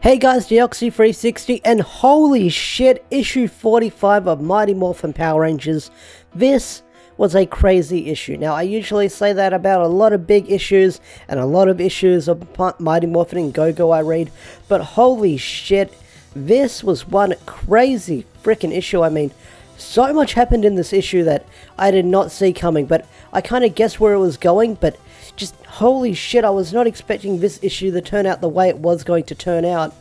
Hey guys, Deoxy360, and holy shit, issue 45 of Mighty Morphin Power Rangers. This was a crazy issue. Now, I usually say that about a lot of big issues, and a lot of issues of Mighty Morphin and Go-Go I read, but holy shit, this was one crazy freaking issue. I mean, so much happened in this issue that I did not see coming, but I kind of guessed where it was going, but just holy shit, I was not expecting this issue to turn out the way it was going to turn out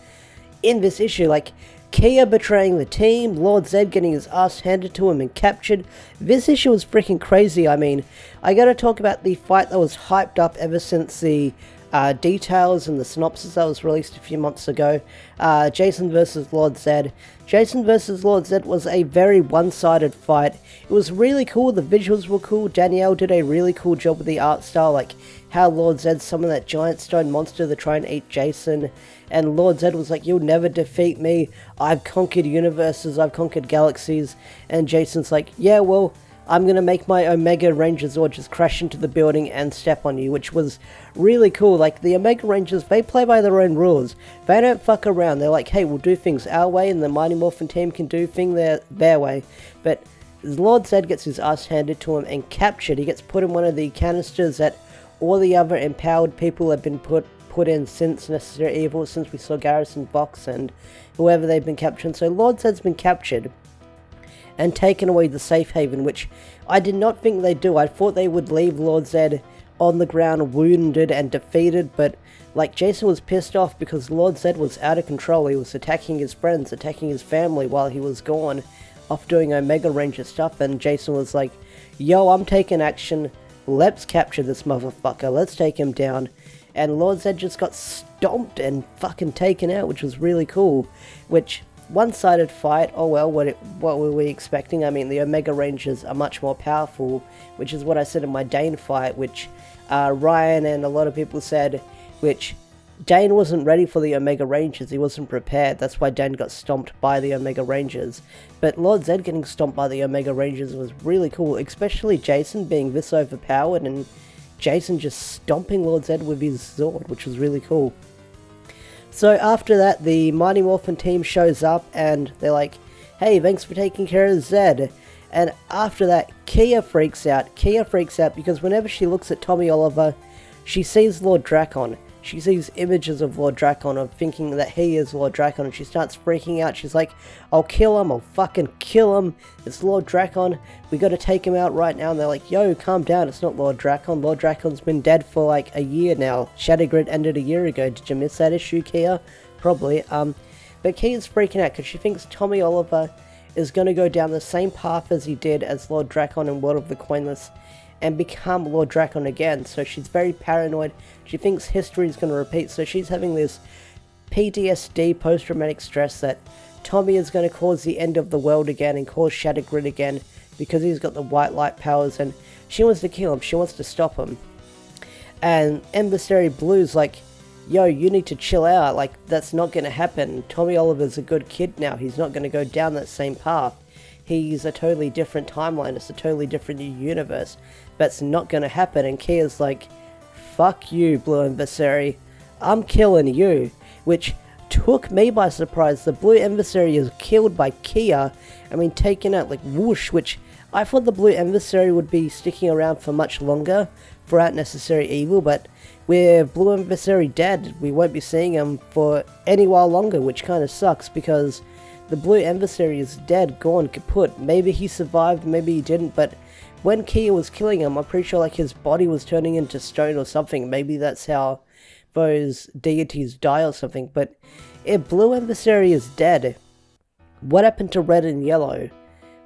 in this issue. Like, Kia betraying the team, Lord Zedd getting his ass handed to him and captured. This issue was freaking crazy. I mean, I gotta talk about the fight that was hyped up ever since the details and the synopsis that was released a few months ago. Jason versus Lord Zedd. Jason versus Lord Zedd was a very one-sided fight. It was really cool, the visuals were cool, Danielle did a really cool job with the art style, like how Lord Zedd summoned that giant stone monster to try and eat Jason, and Lord Zedd was like, "You'll never defeat me, I've conquered universes, I've conquered galaxies," and Jason's like, "Yeah, well, I'm gonna make my Omega Rangers or just crash into the building and step on you," which was really cool. Like, the Omega Rangers, they play by their own rules. They don't fuck around. They're like, hey, we'll do things our way, and the Mighty Morphin team can do things their way. But Lord Zedd gets his ass handed to him and captured. He gets put in one of the canisters that all the other empowered people have been put in since Necessary Evil, since we saw Garrison Box and whoever they've been capturing. So Lord Zedd's been captured and taken away the safe haven, which I did not think they'd do. I thought they would leave Lord Zedd on the ground wounded and defeated, but like, Jason was pissed off because Lord Zedd was out of control. He was attacking his friends, attacking his family while he was gone off doing Omega Ranger stuff, and Jason was like, yo, I'm taking action, let's capture this motherfucker, let's take him down. And Lord Zedd just got stomped and fucking taken out, which was really cool. Which, one-sided fight, oh well, what were we expecting? I mean, the Omega Rangers are much more powerful, which is what I said in my Dane fight, which Ryan and a lot of people said, which Dane wasn't ready for the Omega Rangers, he wasn't prepared, that's why Dane got stomped by the Omega Rangers. But Lord Zedd getting stomped by the Omega Rangers was really cool, especially Jason being this overpowered, and Jason just stomping Lord Zedd with his sword, which was really cool. So after that, the Mighty Morphin team shows up and they're like, hey, thanks for taking care of Zedd. And after that, Kia freaks out. Kia freaks out because whenever she looks at Tommy Oliver, she sees Lord Drakon. She sees images of Lord Drakon, of thinking that he is Lord Drakon, and she starts freaking out. She's like, I'll kill him, I'll fucking kill him. It's Lord Drakon, we gotta take him out right now. And they're like, yo, calm down, it's not Lord Drakon. Lord Drakon's been dead for like a year now. Shattergrid ended a year ago. Did you miss that issue, Kia? Probably. But Kia's freaking out because she thinks Tommy Oliver is gonna go down the same path as he did as Lord Drakon in World of the Coinless and become Lord Drakon again. So she's very paranoid. She thinks history is going to repeat. So she's having this PTSD, post-traumatic stress, that Tommy is going to cause the end of the world again and cause Shattergrid again because he's got the white light powers, and she wants to kill him. She wants to stop him. And Emissary Blue's like, yo, you need to chill out. Like, that's not going to happen. Tommy Oliver's a good kid now. He's not going to go down that same path. He's a totally different timeline, it's a totally different new universe. That's not gonna happen, and Kia's like, fuck you, Blue Emissary, I'm killing you. Which took me by surprise. The Blue Emissary is killed by Kia, I mean, taken out like whoosh, which I thought the Blue Emissary would be sticking around for much longer throughout Necessary Evil, but with Blue Emissary dead, we won't be seeing him for any while longer, which kind of sucks because the Blue Emissary is dead, gone, kaput. Maybe he survived, maybe he didn't, but when Kia was killing him, I'm pretty sure like his body was turning into stone or something. Maybe that's how those deities die or something. But if Blue Emissary is dead, what happened to Red and Yellow?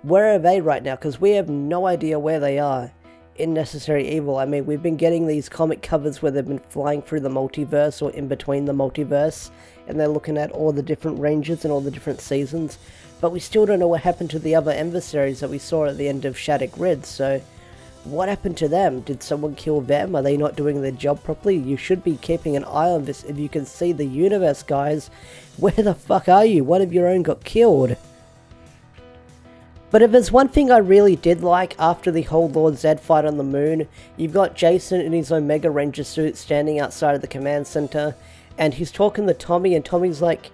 Where are they right now? Because we have no idea where they are in Necessary Evil. I mean, we've been getting these comic covers where they've been flying through the multiverse or in between the multiverse, and they're looking at all the different ranges and all the different seasons, but we still don't know what happened to the other emissaries that we saw at the end of Shattergrid. So what happened to them? Did someone kill them? Are they not doing their job properly? You should be keeping an eye on this if you can see the universe, guys. Where the fuck are you? One of your own got killed. But if there's one thing I really did like after the whole Lord Zedd fight on the moon, you've got Jason in his Omega Ranger suit standing outside of the command center, and he's talking to Tommy, and Tommy's like,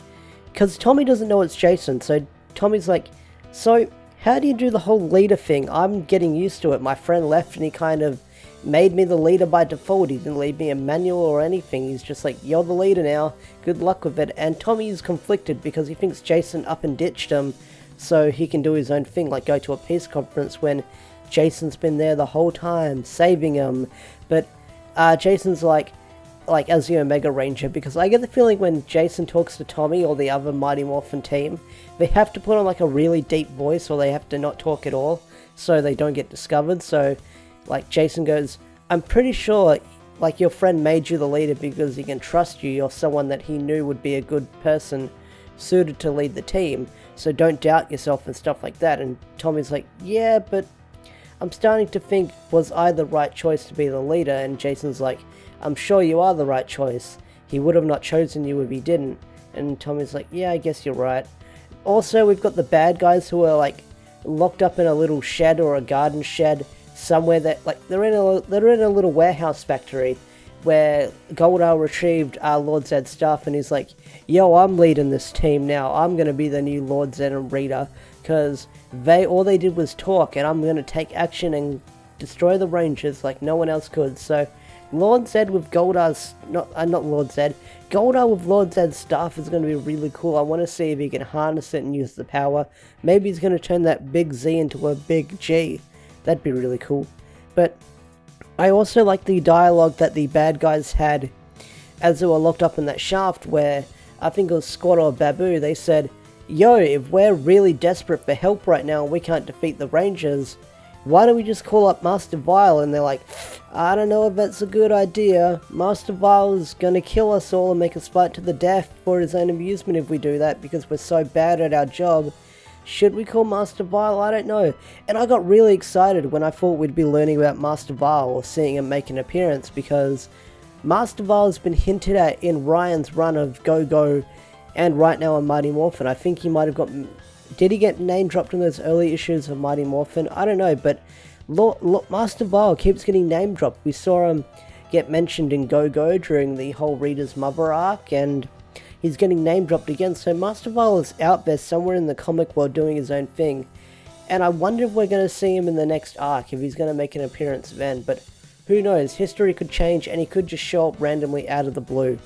because Tommy doesn't know it's Jason, so Tommy's like, so how do you do the whole leader thing? I'm getting used to it. My friend left and he kind of made me the leader by default. He didn't leave me a manual or anything. He's just like, you're the leader now, good luck with it. And Tommy's conflicted because he thinks Jason up and ditched him so he can do his own thing, like go to a peace conference when Jason's been there the whole time, saving him. But Jason's like as the Omega Ranger, because I get the feeling when Jason talks to Tommy or the other Mighty Morphin team, they have to put on like a really deep voice, or they have to not talk at all so they don't get discovered. So like Jason goes, I'm pretty sure like your friend made you the leader because he can trust you. You're someone that he knew would be a good person suited to lead the team, so don't doubt yourself and stuff like that. And Tommy's like, yeah, but I'm starting to think, was I the right choice to be the leader? And Jason's like, I'm sure you are the right choice. He would have not chosen you if he didn't. And Tommy's like, yeah, I guess you're right. Also, we've got the bad guys who are like locked up in a little shed or a garden shed somewhere that like they're in a little warehouse factory where Goldar retrieved Lord Zedd's stuff, and he's like, yo, I'm leading this team now. I'm going to be the new Lord Zedd and Rita, because all they did was talk, and I'm going to take action and destroy the Rangers like no one else could. So Lord Zedd with Goldar's, not Lord Zedd, Goldar with Lord Zedd's stuff is going to be really cool. I want to see if he can harness it and use the power. Maybe he's going to turn that big Z into a big G. That'd be really cool. But I also like the dialogue that the bad guys had as they were locked up in that shaft, where I think it was Scott or Babu. They said, yo, if we're really desperate for help right now and we can't defeat the Rangers, why don't we just call up Master Vile? And they're like, I don't know if that's a good idea. Master Vile is gonna kill us all and make us fight to the death for his own amusement if we do that, because we're so bad at our job. Should we call Master Vile? I don't know. And I got really excited when I thought we'd be learning about Master Vile or seeing him make an appearance, because Master Vile has been hinted at in Ryan's run of Go-Go and right now on Mighty Morphin. I think he might have got... Did he get name dropped in those early issues of Mighty Morphin? I don't know, but Master Vile keeps getting name dropped. We saw him get mentioned in Go-Go during the whole Rita's Mother arc, and he's getting name dropped again. So Master Vile is out there somewhere in the comic world doing his own thing. And I wonder if we're going to see him in the next arc, if he's going to make an appearance then. But who knows, history could change and he could just show up randomly out of the blue,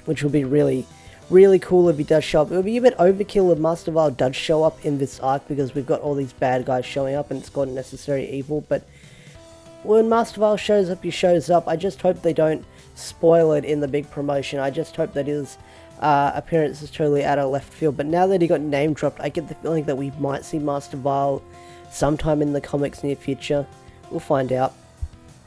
which would be really, really cool if he does show up. It would be a bit overkill if Master Vile does show up in this arc, because we've got all these bad guys showing up and it's got necessary evil. But when Master Vile shows up, he shows up. I just hope they don't spoil it in the big promotion. I just hope that his appearance is totally out of left field. But now that he got name dropped, I get the feeling that we might see Master Vile sometime in the comics near future. We'll find out.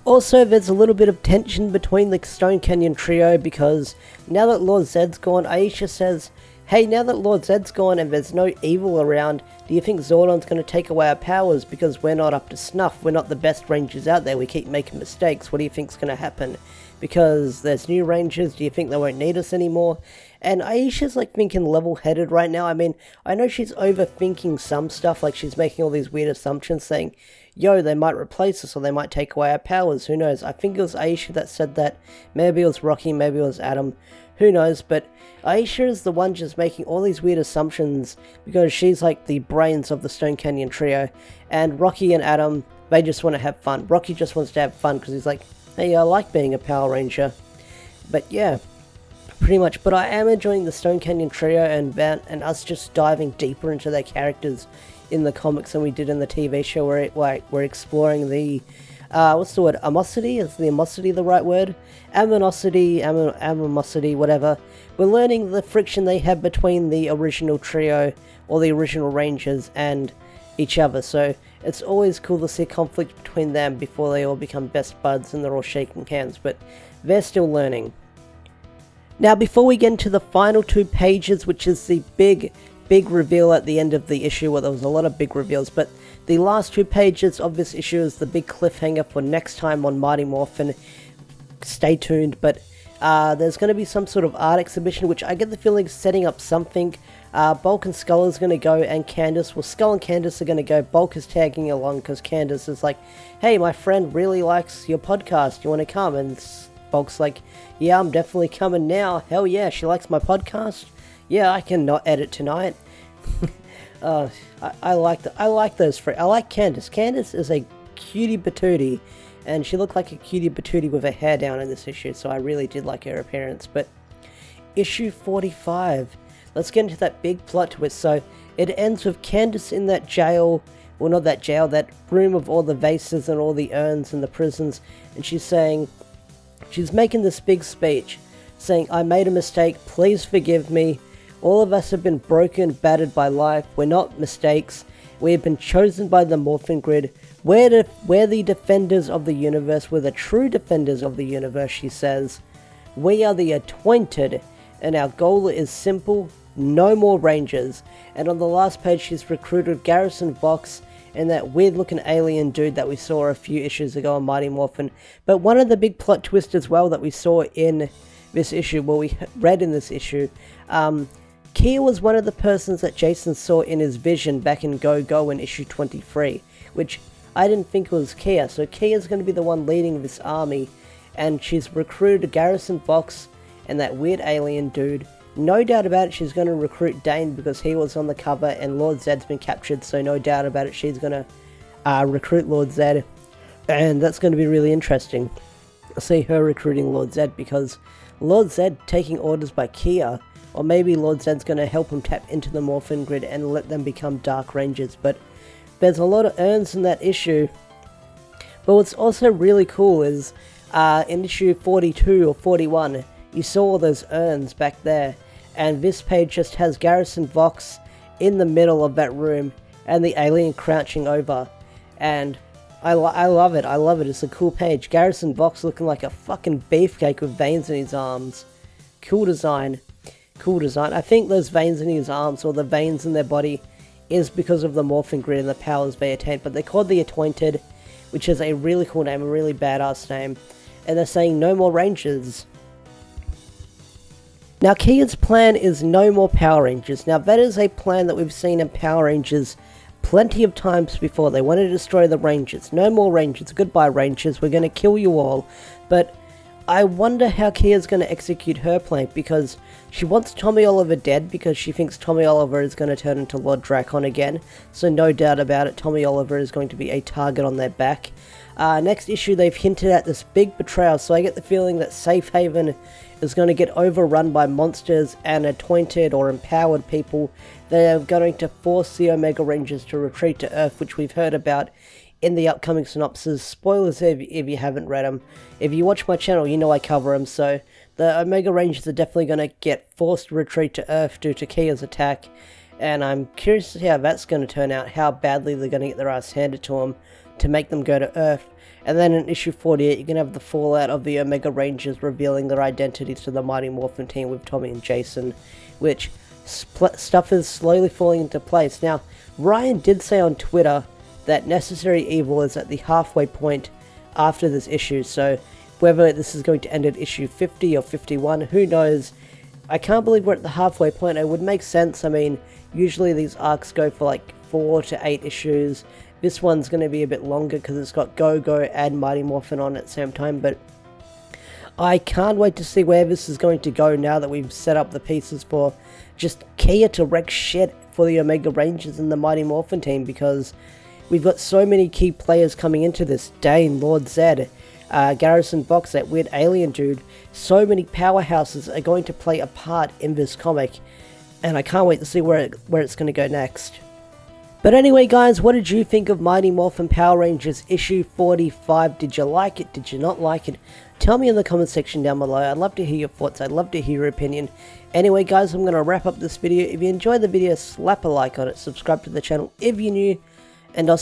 Also, there's a little bit of tension between the Stone Canyon trio, because now that Lord Zedd's gone, Aisha says, hey, now that Lord Zedd's gone and there's no evil around, do you think Zordon's going to take away our powers because we're not up to snuff? We're not the best Rangers out there. We keep making mistakes. What do you think's going to happen? Because there's new Rangers, do you think they won't need us anymore? And Aisha's like thinking level-headed right now. I mean, I know she's overthinking some stuff, like she's making all these weird assumptions saying, yo, they might replace us or they might take away our powers, who knows? I think it was Aisha that said that. Maybe it was Rocky, maybe it was Adam, who knows? But Aisha is the one just making all these weird assumptions because she's like the brains of the Stone Canyon trio. And Rocky and Adam, they just want to have fun. Rocky just wants to have fun because he's like, hey, I like being a Power Ranger. But yeah, pretty much. But I am enjoying the Stone Canyon trio and us just diving deeper into their characters in the comics than we did in the TV show, where we're exploring the what's the word? Amosity? Is the Amosity the right word? Amosity, whatever. We're learning the friction they have between the original trio, or the original Rangers, and each other. So it's always cool to see conflict between them before they all become best buds and they're all shaking hands, but they're still learning. Now, before we get into the final 2 pages, which is the big reveal at the end of the issue, well, there was a lot of big reveals, but the last 2 pages of this issue is the big cliffhanger for next time on Mighty Morphin. Stay tuned, but there's going to be some sort of art exhibition, which I get the feeling is setting up something. Bulk and Skull is going to go, and Candace, well, Skull and Candace are going to go. Bulk is tagging along because Candace is like, hey, my friend really likes your podcast, you want to come? And box like, yeah, I'm definitely coming now. Hell yeah, she likes my podcast. Yeah, I can not edit tonight. I like those three. I like Candace. Candace is a cutie patootie, and she looked like a cutie patootie with her hair down in this issue, so I really did like her appearance. But issue 45, let's get into that big plot twist. So it ends with Candace in that jail, well, not that jail, that room of all the vases and all the urns and the prisons, and she's making this big speech saying, I made a mistake, please forgive me. All of us have been broken, battered by life. We're not mistakes. We have been chosen by the Morphin grid. We're the defenders of the universe. We're the true defenders of the universe, she says. We are the Anointed, and our goal is simple, no more Rangers. And on the last page, she's recruited Garrison Vox and that weird-looking alien dude that we saw a few issues ago on Mighty Morphin. But one of the big plot twists as well that we saw in this issue, well, we read in this issue, Kia was one of the persons that Jason saw in his vision back in Go-Go in issue 23, which I didn't think was Kia. So Kia's going to be the one leading this army, and she's recruited Garrison Vox and that weird alien dude. No doubt about it, she's going to recruit Dane because he was on the cover and Lord Zedd's been captured, so no doubt about it, she's going to recruit Lord Zedd, and that's going to be really interesting. See her recruiting Lord Zedd, because Lord Zedd taking orders by Kia, or maybe Lord Zedd's going to help him tap into the Morphin grid and let them become Dark Rangers. But there's a lot of urns in that issue. But what's also really cool is in issue 42 or 41, you saw all those urns back there. And this page just has Garrison Vox in the middle of that room and the alien crouching over. And I love it. I love it. It's a cool page. Garrison Vox looking like a fucking beefcake with veins in his arms. Cool design. Cool design. I think those veins in his arms, or the veins in their body, is because of the Morphin grid and the powers they attain. But they're called the Anointed, which is a really cool name, a really badass name. And they're saying no more Rangers. Now, Kia's plan is no more Power Rangers. Now, that is a plan that we've seen in Power Rangers plenty of times before. They want to destroy the Rangers. No more Rangers. Goodbye, Rangers. We're going to kill you all. But I wonder how Kia's going to execute her plan, because she wants Tommy Oliver dead because she thinks Tommy Oliver is going to turn into Lord Drakon again. So no doubt about it, Tommy Oliver is going to be a target on their back. Next issue, they've hinted at this big betrayal, so I get the feeling that Safe Haven is going to get overrun by monsters and Anointed or empowered people. They're going to force the Omega Rangers to retreat to Earth, which we've heard about in the upcoming synopsis. Spoilers if you haven't read them. If you watch my channel, you know I cover them. So the Omega Rangers are definitely going to get forced to retreat to Earth due to Kia's attack. And I'm curious to see how that's going to turn out, how badly they're going to get their ass handed to them to make them go to Earth. And then in issue 48, you're going to have the fallout of the Omega Rangers revealing their identities to the Mighty Morphin team with Tommy and Jason, which stuff is slowly falling into place. Now, Ryan did say on Twitter that Necessary Evil is at the halfway point after this issue, so whether this is going to end at issue 50 or 51, who knows. I can't believe we're at the halfway point. It would make sense. I mean, usually these arcs go for like 4 to 8 issues. This one's going to be a bit longer because it's got Go-Go and Mighty Morphin on at the same time, but I can't wait to see where this is going to go now that we've set up the pieces for just Kia to wreck shit for the Omega Rangers and the Mighty Morphin team, because we've got so many key players coming into this. Dane, Lord Zedd, Garrison Vox, that weird alien dude. So many powerhouses are going to play a part in this comic, and I can't wait to see where it's going to go next. But anyway, guys, what did you think of Mighty Morphin Power Rangers issue 45? Did you like it? Did you not like it? Tell me in the comment section down below. I'd love to hear your thoughts. I'd love to hear your opinion. Anyway, guys, I'm going to wrap up this video. If you enjoyed the video, slap a like on it. Subscribe to the channel if you're new. And I'll